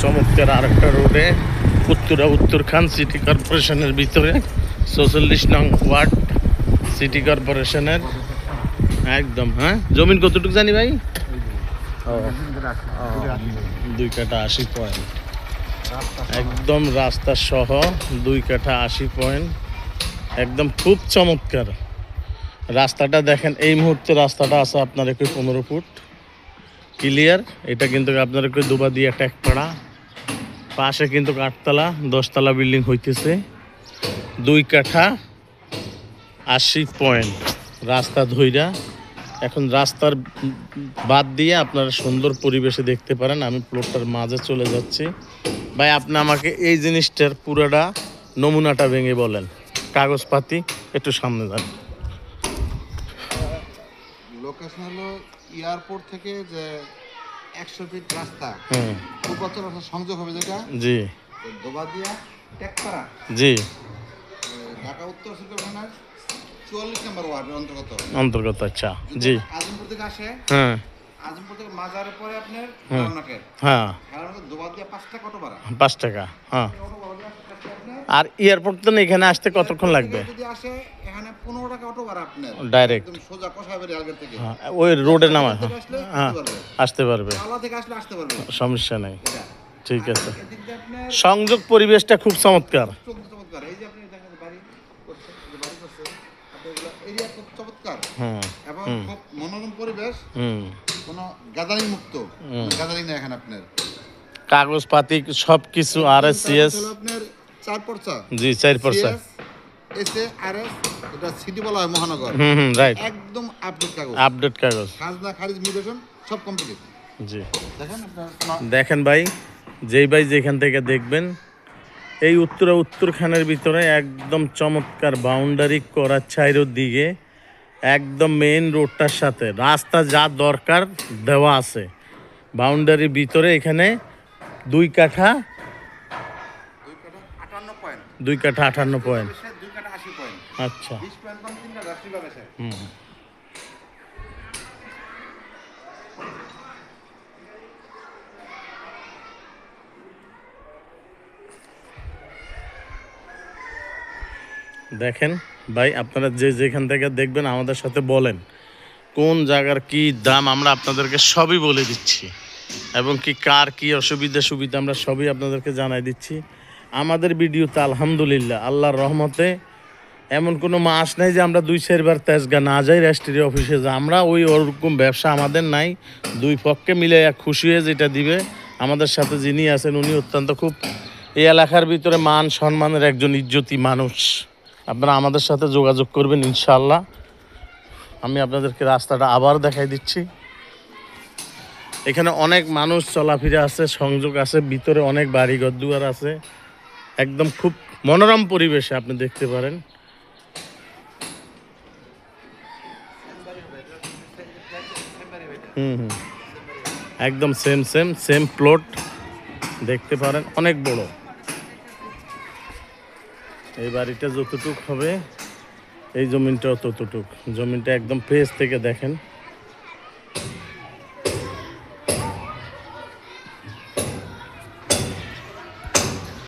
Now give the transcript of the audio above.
চমৎকার আরেকটা রোডে উত্তরখান সিটি কর্পোরেশনের ভিতরে ৪৪ নং ওয়ার্ড সিটি কর্পোরেশনের একদম। হ্যাঁ, জমিন কতটুকু জানি ভাই? 2 কাঠা 80 পয়েন্ট, একদম রাস্তা সহ 2 কাঠা 80 পয়েন্ট, একদম খুব চমৎকার রাস্তাটা। দেখেন এই মুহূর্তে রাস্তাটা আছে আপনার 15 ফুট ক্লিয়ার। এটা কিন্তু আপনার দুবা দিয়ে ট্যাকপাড়া, পাশে কিন্তু 8তলা 10তলা বিল্ডিং হইতেছে। 2 কাঠা 80 পয়েন্ট রাস্তা ধইরা। এখন রাস্তার বাদ দিয়ে আপনারা সুন্দর পরিবেশে দেখতে পারেন। আমি প্লটটার মাঝে চলে যাচ্ছি। ভাই আপনি আমাকে এই জিনিসটার পুরোটা নমুনাটা ভেঙে বলেন, কাগজপাতি একটু সামনে যান। লোকেশন হলো এয়ারপোর্ট থেকে যে 100 ফিট রাস্তা, পূর্বাচল সংযোগ হবে যেটা, জি, দোবাদিয়া টেকপাড়া, জি, ঢাকা উত্তর সিটি কর্পোরেশনের 44 নম্বর ওয়ার্ডের অন্তর্গত। আচ্ছা, জি। আজিমপুর থেকে আসে, হ্যাঁ, আজিমপুর থেকে মাজারের পরে আপনার রামনাকের, হ্যাঁ, দোবাদিয়া 5 টাকা অটো ভাড়া, 5 টাকা, হ্যাঁ। আর এয়ারপোর্ট তো এখানে আসতে কতক্ষণ লাগবে? যদি আসে এখানে 15 টাকা অটো ভাড়া আপনার ডাইরেক্ট একদম সোজা কষাইবাড়ি আগের থেকে, হ্যাঁ, ওই রোডের নামে, হ্যাঁ, আসতে পারবে, আলা থেকে আসতে পারবে, সমস্যা নাই। ঠিক আছে, সংযোগ পরিবেশটা খুব চমৎকার। এই যে আপনি দেখেন বাড়ি করছে, যে বাড়ি করছে আপনাদের এরিয়া খুব চমৎকার, হ্যাঁ, এবং খুব মনোরম পরিবেশ, কোনো গ্যাদারিং মুক্ত, গ্যাদারিং না এখানে আপনার কাগজপাতি সবকিছু আরএসসিএস আপনার 4 পর্চা, জি, 4 পর্চা এসএআরএস, এটা সিটি বলা হয় মহানগর, রাইট, একদম আপডেট কাগজ খাজনা খারিজ মিউটেশন সব কমপ্লিট, জি। দেখেন ভাই, যেই ভাই যেখান থেকে দেখবেন, এই উত্তরখানের ভিতরে একদম চমৎকার বাউন্ডারি করা চারিদিকে, একদম মেইন রোডটার সাথে রাস্তা যা দরকার দেওয়া আছে। বাউন্ডারির ভিতরে এখানে 2 কাঠা 58 পয়েন্ট, আচ্ছা, দেখেন ভাই, আপনারা যেখান থেকে দেখবেন আমাদের সাথে বলেন কোন জায়গার কি দাম, আমরা আপনাদেরকে সবই বলে দিচ্ছি, এবং কি কার কি অসুবিধা সুবিধা আমরা সবই আপনাদেরকে জানাই দিচ্ছি। আমাদের ভিডিওতে আলহামদুলিল্লাহ আল্লাহর রহমতে এমন কোনো মাস নেই যে আমরা 2-4 বার তেজগা না যাই রেজিস্ট্রি অফিসে, যে আমরা ওরকম ব্যবসা আমাদের নাই। 2 পক্ষে মিলে খুশি হয়ে যেটা দিবে। আমাদের সাথে যিনি আছেন উনি অত্যন্ত খুব এই এলাকার ভিতরে মান সম্মানের একজন ইজ্জতি মানুষ। আপনারা আমাদের সাথে যোগাযোগ করবেন ইনশাআল্লাহ। আমি আপনাদেরকে রাস্তাটা আবার দেখাই দিচ্ছি। এখানে অনেক মানুষ চলাফেরা আছে, সংযোগ আছে, ভিতরে অনেক বাড়িঘর দুয়ার আছে, একদম খুব মনোরম পরিবেশে আপনি দেখতে পারেন। একদম সেম প্লট দেখতে পারেন, অনেক বড়। এই বাড়িটা যতটুক হবে এই জমিনটাও ততটুক। জমিনটা একদম ফেস থেকে দেখেন।